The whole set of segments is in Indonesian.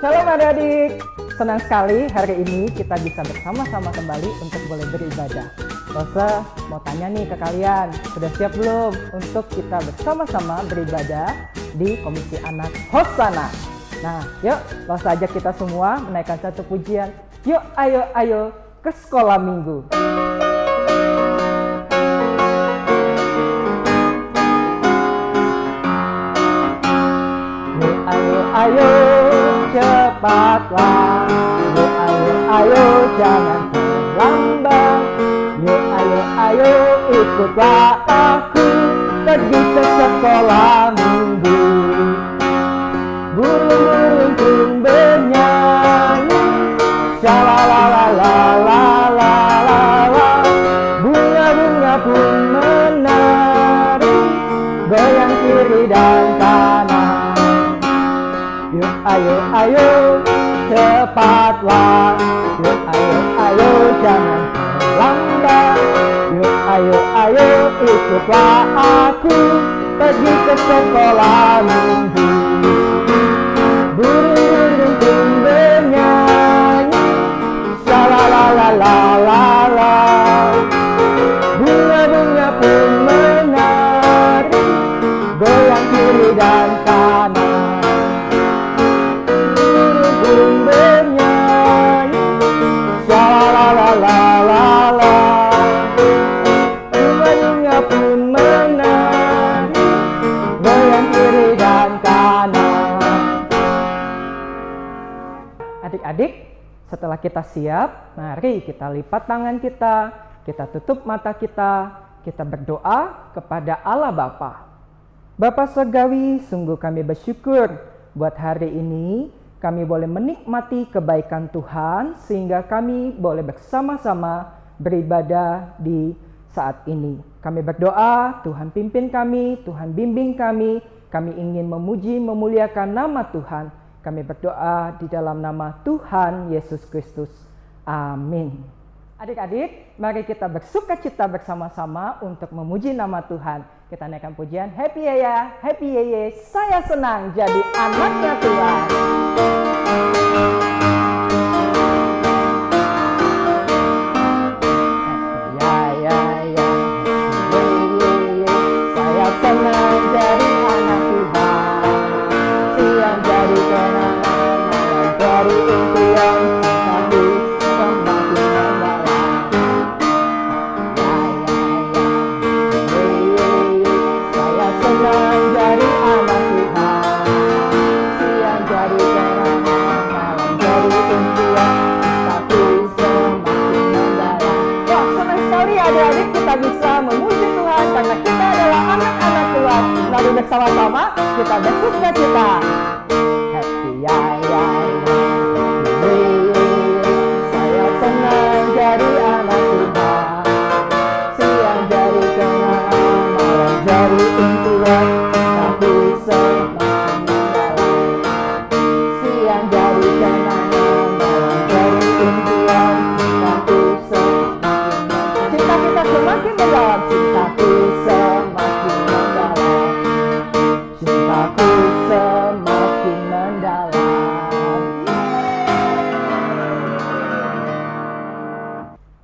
Shalom adik-adik, senang sekali hari ini kita bisa bersama-sama kembali untuk boleh beribadah. Rosa mau tanya nih ke kalian, sudah siap belum untuk kita bersama-sama beribadah di Komisi Anak Hosana? Nah, yuk Rosa ajak kita semua menaikkan satu pujian. Yuk ayo ke sekolah minggu. Ayo cepatlah, yuk ayo jangan terlambat, yuk ayo ikutlah aku pergi ke sekolah minggu. Burung-burung pun bernyanyi, shalalalalalalalala, bunga-bunga pun menari, goyang kiri dan kanan. Yuk ayo cepatlah, yuk ayo jangan terlambat, yuk ayo ikutlah aku pergi ke sekolah minggu. Burung-burung pun bernyanyi, shalalalalala, bunga-bunga pun menari, goyang kiri dan kanan. Bunga pun menari, goyang kiri dan kanan. Adik-adik, setelah kita siap, mari kita lipat tangan kita tutup mata kita berdoa kepada Allah Bapa. Bapa Surgawi, sungguh kami bersyukur buat hari ini kami boleh menikmati kebaikan Tuhan sehingga kami boleh bersama-sama beribadah di saat ini. Kami berdoa, Tuhan pimpin kami, Tuhan bimbing kami ingin memuji, memuliakan nama Tuhan. Kami berdoa di dalam nama Tuhan Yesus Kristus. Amin. Adik-adik, mari kita bersukacita bersama-sama untuk memuji nama Tuhan. Kita naikkan pujian, happy ya, happy ye, saya senang jadi anaknya Tuhan. Saya senang jadi anak Tuhan, siang jadi kenangan, dari impian tapi semakin mendalam. Saya senang jadi anak Tuhan, siang jadi kenangan, malam jadi impian tapi semakin mendalam. Wah, senang sekali adik-adik kita bisa memuji Tuhan karena kita adalah anak-anak Tuhan. Lalu bersama-sama kita bersukacita. Happy ya. Saya senang jadi anak Tuhan, siang jadi kenangan, malam jadi impian tapi semakin mendalam. Siang jadi kenangan, malam jadi impian tapi semakin mendalam. Cinta kita semakin mendalam, cintaku semakin mendalam, cintaku semakin mendalam.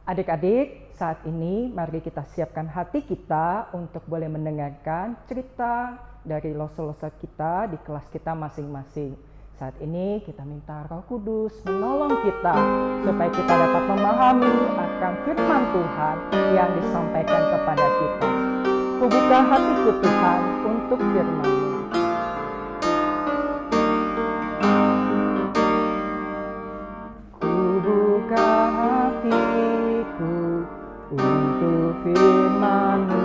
Adik-adik, saat ini mari kita siapkan hati kita untuk boleh mendengarkan cerita dari loso-loso kita di kelas kita masing-masing. Saat ini kita minta Roh Kudus menolong kita supaya kita dapat memahami akan firman Tuhan yang disampaikan kepada kita. Kubuka hatiku Tuhan untuk firman-Mu. Kubuka hatiku untuk firman-Mu.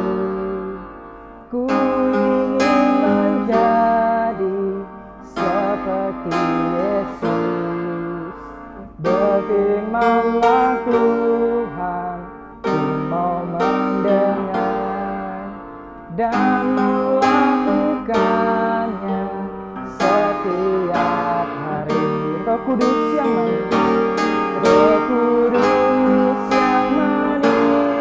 Ku ingin menjadi seperti Yesus. Berfirmanlah Tuhan, ku mau mendengar dan melakukannya setiap hari. Roh Kudus yang manis, Roh Kudus yang manis,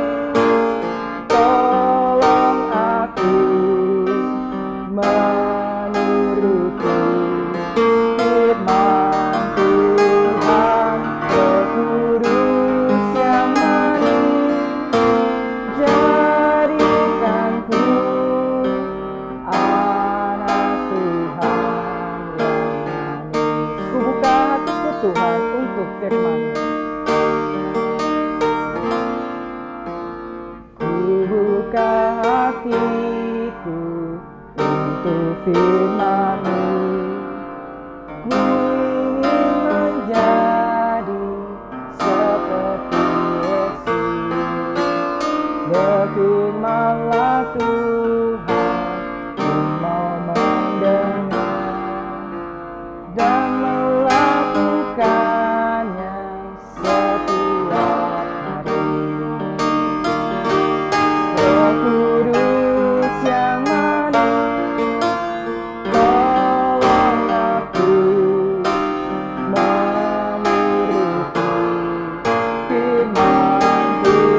tolong aku menuruti firman untuk firman-Mu. Ku ingin menjadi seperti Yesus. Berfirmanlah Tuhan, ku mau mendengar dan melakukannya setiap hari. Roh Kudus yang manis, tolong aku menuruti firman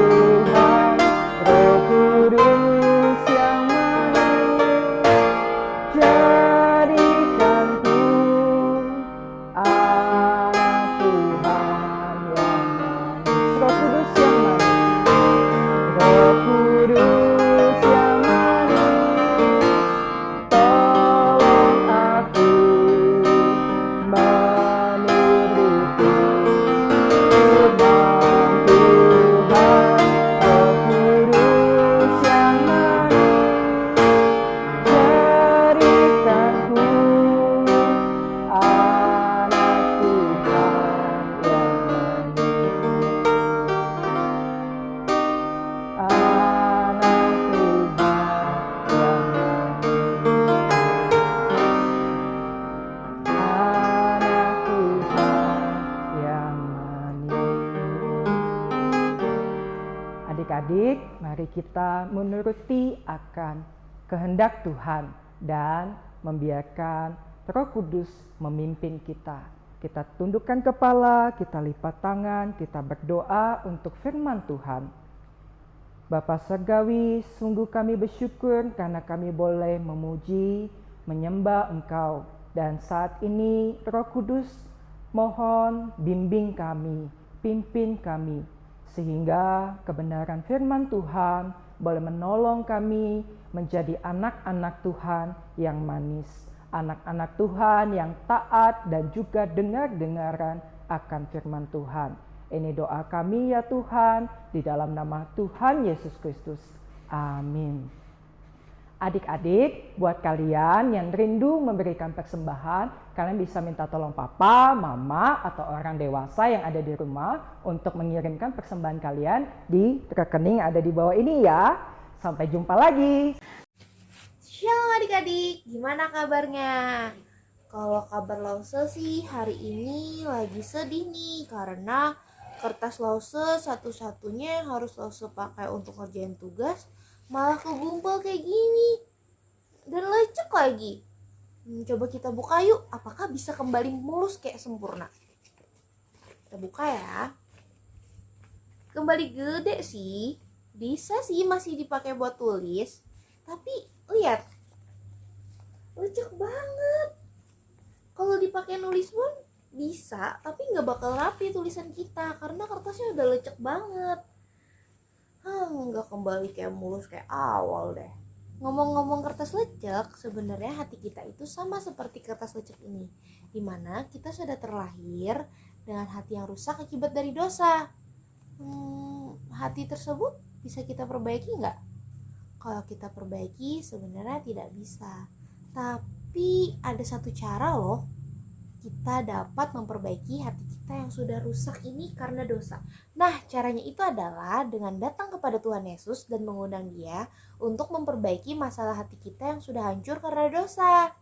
Tuhan. Roh Kudus yang manis, jadikanku anak Tuhan yang manis. Roh Kudus yang manis, Roh Kudus yang manis, tolong aku menuruti firman Tuhan. Roh Kudus yang manis, jadikanku anak Tuhan yang manis. Anak Tuhan yang manis. Anak Tuhan yang manis. Adik-adik, mari kita menuruti akan kehendak Tuhan dan membiarkan Roh Kudus memimpin kita. Kita tundukkan kepala, kita lipat tangan, kita berdoa untuk firman Tuhan. Bapa Surgawi, sungguh kami bersyukur karena kami boleh memuji, menyembah Engkau. Dan saat ini Roh Kudus mohon bimbing kami, pimpin kami, sehingga kebenaran firman Tuhan boleh menolong kami menjadi anak-anak Tuhan yang manis. Anak-anak Tuhan yang taat dan juga dengar-dengaran akan firman Tuhan. Ini doa kami ya Tuhan, di dalam nama Tuhan Yesus Kristus. Amin. Adik-adik, buat kalian yang rindu memberikan persembahan, kalian bisa minta tolong papa, mama, atau orang dewasa yang ada di rumah untuk mengirimkan persembahan kalian di rekening yang ada di bawah ini ya. Sampai jumpa lagi. Shalom adik-adik, gimana kabarnya? Kalau kabar Lause sih hari ini lagi sedih nih, karena kertas Lause satu-satunya yang harus Lause pakai untuk ngerjain tugas malah kegumpal kayak gini dan lecek lagi. Coba kita buka yuk, apakah bisa kembali mulus kayak sempurna? Kita buka ya. Kembali gede sih, bisa sih masih dipakai buat tulis, tapi lihat, lecek banget. Kalau dipakai nulis pun bisa, tapi nggak bakal rapi tulisan kita karena kertasnya udah lecek banget. Nggak kembali kayak mulus kayak awal deh. Ngomong-ngomong kertas lecek, sebenarnya hati kita itu sama seperti kertas lecek ini, dimana kita sudah terlahir dengan hati yang rusak akibat dari dosa. Hati tersebut bisa kita perbaiki nggak? Kalau kita perbaiki sebenarnya tidak bisa. Tapi ada satu cara loh, kita dapat memperbaiki hati kita yang sudah rusak ini karena dosa. Nah, caranya itu adalah dengan datang kepada Tuhan Yesus dan mengundang Dia untuk memperbaiki masalah hati kita yang sudah hancur karena dosa.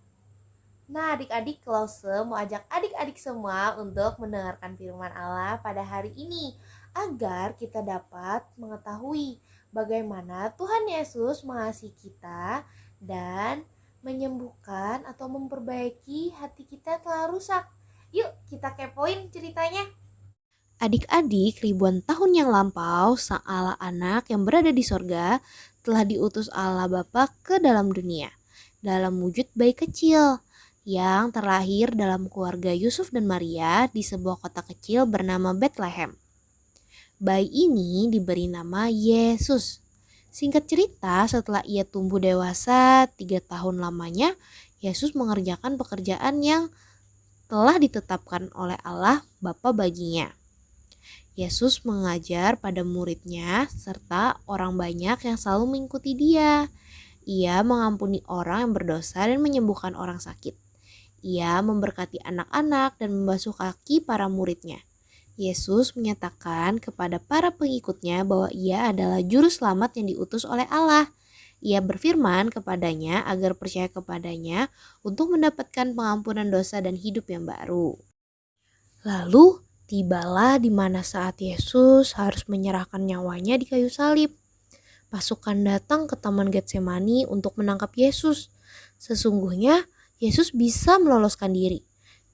Nah, adik-adik, Lause mau ajak adik-adik semua untuk mendengarkan firman Allah pada hari ini, agar kita dapat mengetahui bagaimana Tuhan Yesus mengasihi kita dan menyembuhkan atau memperbaiki hati kita yang telah rusak. Yuk kita kepoin ceritanya. Adik-adik, ribuan tahun yang lampau, sang Allah anak yang berada di sorga telah diutus Allah Bapa ke dalam dunia dalam wujud bayi kecil yang terlahir dalam keluarga Yusuf dan Maria di sebuah kota kecil bernama Bethlehem. Bayi ini diberi nama Yesus. Singkat cerita, setelah ia tumbuh dewasa 3 tahun lamanya, Yesus mengerjakan pekerjaan yang telah ditetapkan oleh Allah Bapa baginya. Yesus mengajar pada muridnya serta orang banyak yang selalu mengikuti Dia. Ia mengampuni orang yang berdosa dan menyembuhkan orang sakit. Ia memberkati anak-anak dan membasuh kaki para muridnya. Yesus menyatakan kepada para pengikutnya bahwa ia adalah juru selamat yang diutus oleh Allah. Ia berfirman kepadanya agar percaya kepadanya untuk mendapatkan pengampunan dosa dan hidup yang baru. Lalu tibalah di mana saat Yesus harus menyerahkan nyawanya di kayu salib. Pasukan datang ke Taman Getsemani untuk menangkap Yesus. Sesungguhnya Yesus bisa meloloskan diri,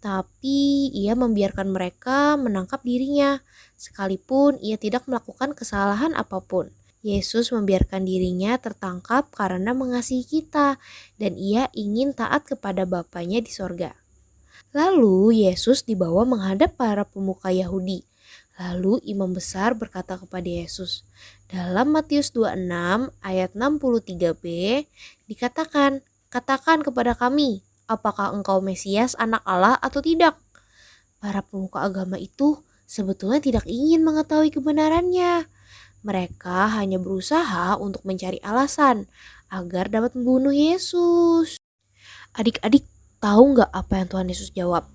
tapi ia membiarkan mereka menangkap dirinya, sekalipun ia tidak melakukan kesalahan apapun. Yesus membiarkan dirinya tertangkap karena mengasihi kita, dan ia ingin taat kepada Bapanya di sorga. Lalu Yesus dibawa menghadap para pemuka Yahudi. Lalu imam besar berkata kepada Yesus, dalam Matius 26 ayat 63b dikatakan, katakan kepada kami, apakah engkau Mesias anak Allah atau tidak? Para pemuka agama itu sebetulnya tidak ingin mengetahui kebenarannya. Mereka hanya berusaha untuk mencari alasan agar dapat membunuh Yesus. Adik-adik tahu nggak apa yang Tuhan Yesus jawab?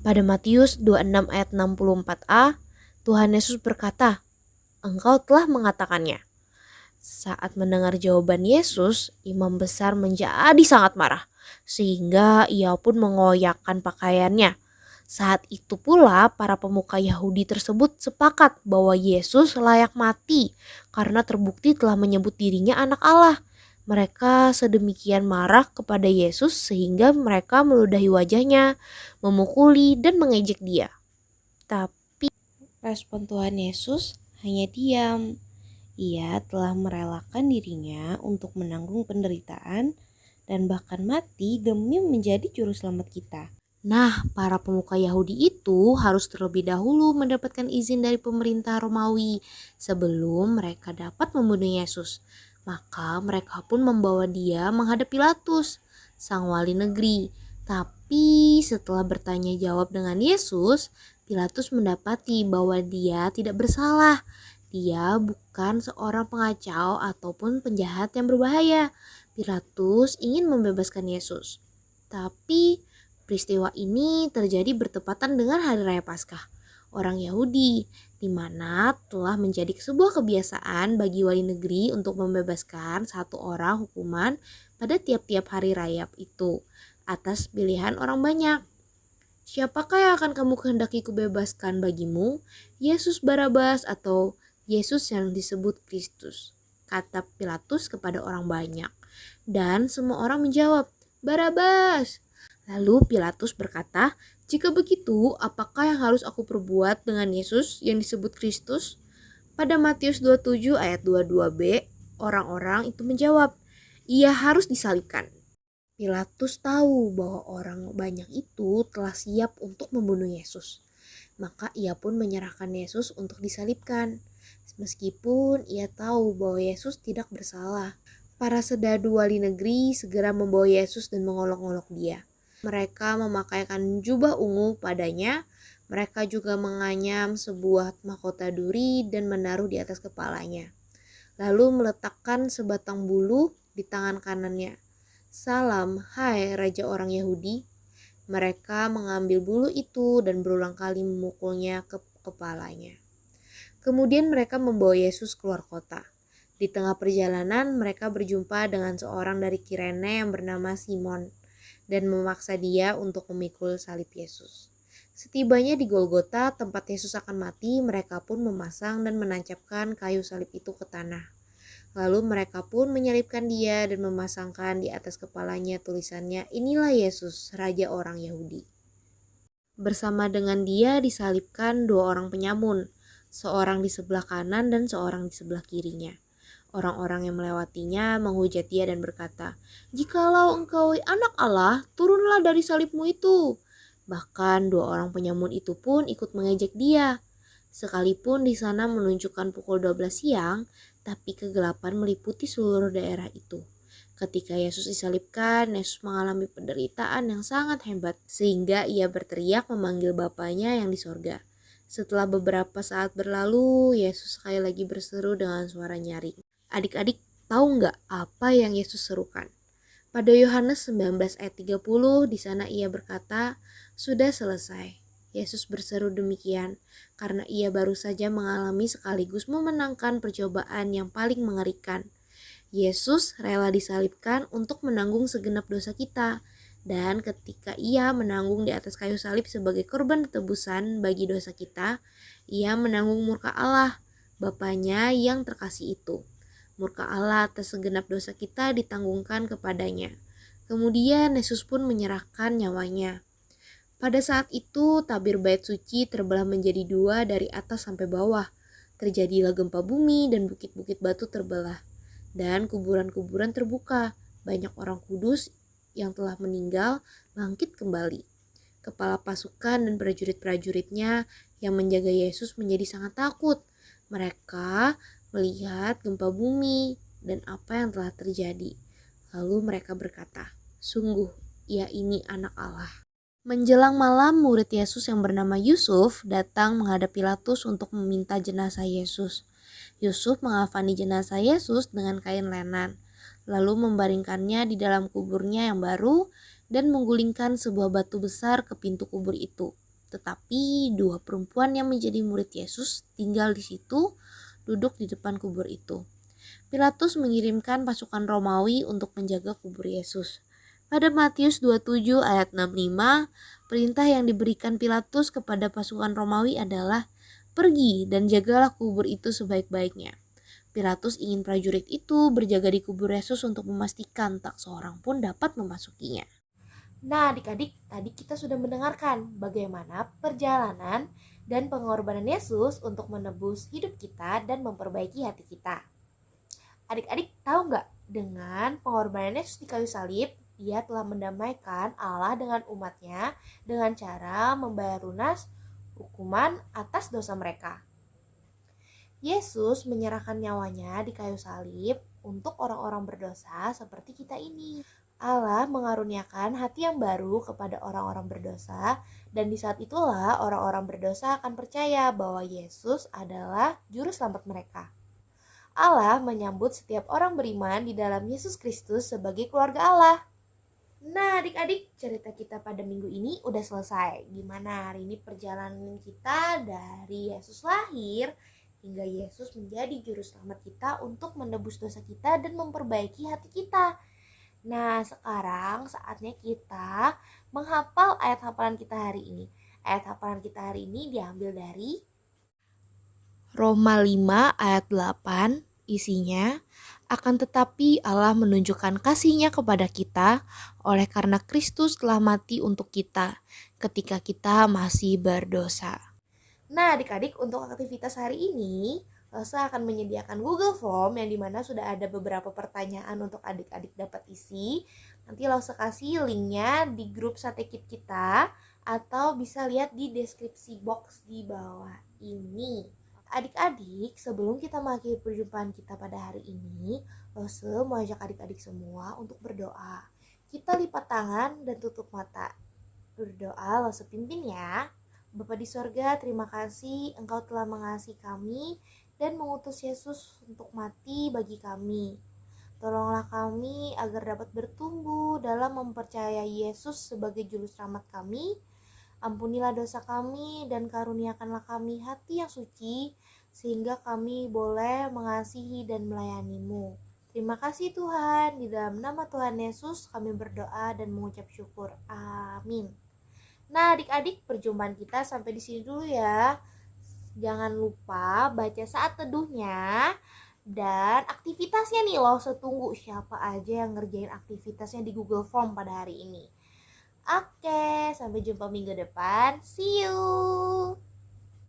Pada Matius 26 ayat 64a, Tuhan Yesus berkata, engkau telah mengatakannya. Saat mendengar jawaban Yesus, imam besar menjadi sangat marah, sehingga ia pun mengoyakkan pakaiannya. Saat itu pula para pemuka Yahudi tersebut sepakat bahwa Yesus layak mati karena terbukti telah menyebut dirinya anak Allah. Mereka sedemikian marah kepada Yesus sehingga mereka meludahi wajahnya, memukuli dan mengejek dia. Tapi respon Tuhan Yesus hanya diam. Ia telah merelakan dirinya untuk menanggung penderitaan dan bahkan mati demi menjadi juru selamat kita. Nah, para pemuka Yahudi itu harus terlebih dahulu mendapatkan izin dari pemerintah Romawi sebelum mereka dapat membunuh Yesus. Maka mereka pun membawa dia menghadap Pilatus, sang wali negeri. Tapi setelah bertanya jawab dengan Yesus, Pilatus mendapati bahwa dia tidak bersalah. Dia bukan seorang pengacau ataupun penjahat yang berbahaya. Pilatus ingin membebaskan Yesus. Tapi peristiwa ini terjadi bertepatan dengan Hari Raya Paskah orang Yahudi, di mana telah menjadi sebuah kebiasaan bagi wali negeri untuk membebaskan satu orang hukuman pada tiap-tiap hari raya itu atas pilihan orang banyak. Siapakah yang akan kamu kehendaki kubebaskan bagimu? Yesus Barabas atau Yesus yang disebut Kristus? Kata Pilatus kepada orang banyak. Dan semua orang menjawab, Barabas. Lalu Pilatus berkata, jika begitu, apakah yang harus aku perbuat dengan Yesus yang disebut Kristus? Pada Matius 27 ayat 22b, orang-orang itu menjawab, ia harus disalibkan. Pilatus tahu bahwa orang banyak itu telah siap untuk membunuh Yesus. Maka ia pun menyerahkan Yesus untuk disalibkan. Meskipun ia tahu bahwa Yesus tidak bersalah. Para sedadu wali negeri segera membawa Yesus dan mengolok-olok dia. Mereka memakaikan jubah ungu padanya. Mereka juga menganyam sebuah mahkota duri dan menaruh di atas kepalanya. Lalu meletakkan sebatang bulu di tangan kanannya. Salam, hai Raja orang Yahudi. Mereka mengambil bulu itu dan berulang kali memukulnya ke kepalanya. Kemudian mereka membawa Yesus keluar kota. Di tengah perjalanan mereka berjumpa dengan seorang dari Kirene yang bernama Simon dan memaksa dia untuk memikul salib Yesus. Setibanya di Golgota, tempat Yesus akan mati, mereka pun memasang dan menancapkan kayu salib itu ke tanah. Lalu mereka pun menyalibkan dia dan memasangkan di atas kepalanya tulisannya, inilah Yesus, Raja orang Yahudi. Bersama dengan dia disalibkan dua orang penyamun, seorang di sebelah kanan dan seorang di sebelah kirinya. Orang-orang yang melewatinya menghujat dia dan berkata, jikalau engkau anak Allah, turunlah dari salibmu itu. Bahkan dua orang penyamun itu pun ikut mengejek dia. Sekalipun di sana menunjukkan pukul 12 siang, tapi kegelapan meliputi seluruh daerah itu. Ketika Yesus disalibkan, Yesus mengalami penderitaan yang sangat hebat, sehingga ia berteriak memanggil Bapanya yang di sorga. Setelah beberapa saat berlalu, Yesus sekali lagi berseru dengan suara nyaring. Adik-adik, Tahu nggak apa yang Yesus serukan? Pada Yohanes 19 ayat 30, di sana ia berkata, "Sudah selesai." Yesus berseru demikian karena ia baru saja mengalami sekaligus memenangkan percobaan yang paling mengerikan. Yesus rela disalibkan untuk menanggung segenap dosa kita. Dan ketika ia menanggung di atas kayu salib sebagai korban tebusan bagi dosa kita, ia menanggung murka Allah, Bapanya yang terkasih itu. Murka Allah atas segenap dosa kita ditanggungkan kepadanya. Kemudian Yesus pun menyerahkan nyawanya. Pada saat itu tabir bait suci terbelah menjadi dua dari atas sampai bawah. Terjadilah gempa bumi dan bukit-bukit batu terbelah. Dan kuburan-kuburan terbuka. Banyak orang kudus yang telah meninggal bangkit kembali. Kepala pasukan dan prajurit-prajuritnya yang menjaga Yesus menjadi sangat takut. Mereka melihat gempa bumi dan apa yang telah terjadi. Lalu mereka berkata, "Sungguh, ia ini anak Allah." Menjelang malam, murid Yesus yang bernama Yusuf datang menghadap Pilatus untuk meminta jenazah Yesus. Yusuf mengafani jenazah Yesus dengan kain lenan, lalu membaringkannya di dalam kuburnya yang baru dan menggulingkan sebuah batu besar ke pintu kubur itu. Tetapi dua perempuan yang menjadi murid Yesus tinggal di situ, duduk di depan kubur itu. Pilatus mengirimkan pasukan Romawi untuk menjaga kubur Yesus. Pada Matius 27 ayat 65, perintah yang diberikan Pilatus kepada pasukan Romawi adalah, "Pergi dan jagalah kubur itu sebaik-baiknya." Pilatus ingin prajurit itu berjaga di kubur Yesus untuk memastikan tak seorang pun dapat memasukinya. Nah, adik-adik, tadi kita sudah mendengarkan bagaimana perjalanan dan pengorbanan Yesus untuk menebus hidup kita dan memperbaiki hati kita. Adik-adik tahu nggak, dengan pengorbanan Yesus di kayu salib, Dia telah mendamaikan Allah dengan umatnya dengan cara membayar lunas hukuman atas dosa mereka. Yesus menyerahkan nyawanya di kayu salib untuk orang-orang berdosa seperti kita ini. Allah mengaruniakan hati yang baru kepada orang-orang berdosa, dan di saat itulah orang-orang berdosa akan percaya bahwa Yesus adalah juru selamat mereka. Allah menyambut setiap orang beriman di dalam Yesus Kristus sebagai keluarga Allah. Nah, adik-adik, cerita kita pada minggu ini udah selesai. Gimana hari ini perjalanan kita dari Yesus lahir hingga Yesus menjadi juru selamat kita untuk menebus dosa kita dan memperbaiki hati kita. Nah, sekarang saatnya kita menghafal ayat hafalan kita hari ini. Ayat hafalan kita hari ini diambil dari Roma 5 ayat 8, isinya, "Akan tetapi Allah menunjukkan kasih-Nya kepada kita oleh karena Kristus telah mati untuk kita ketika kita masih berdosa." Nah, adik-adik, untuk aktivitas hari ini, Rosa akan menyediakan Google Form yang dimana sudah ada beberapa pertanyaan untuk adik-adik dapat isi. Nanti Rosa kasih linknya di grup Sate Kid kita, atau bisa lihat di deskripsi box di bawah ini. Adik-adik, sebelum kita mengakhiri perjumpaan kita pada hari ini, Rosa mau ajak adik-adik semua untuk berdoa. Kita lipat tangan dan tutup mata. Berdoa, Rosa pimpin ya. Bapa di sorga, terima kasih Engkau telah mengasihi kami dan mengutus Yesus untuk mati bagi kami. Tolonglah kami agar dapat bertumbuh dalam mempercayai Yesus sebagai juru selamat kami. Ampunilah dosa kami dan karuniakanlah kami hati yang suci, sehingga kami boleh mengasihi dan melayani-Mu. Terima kasih Tuhan, di dalam nama Tuhan Yesus kami berdoa dan mengucap syukur. Amin. Nah, adik-adik, perjumpaan kita sampai di sini dulu ya. Jangan lupa baca saat teduhnya dan aktivitasnya nih, lo setunggu siapa aja yang ngerjain aktivitasnya di Google Form pada hari ini. Oke, sampai jumpa minggu depan. See you.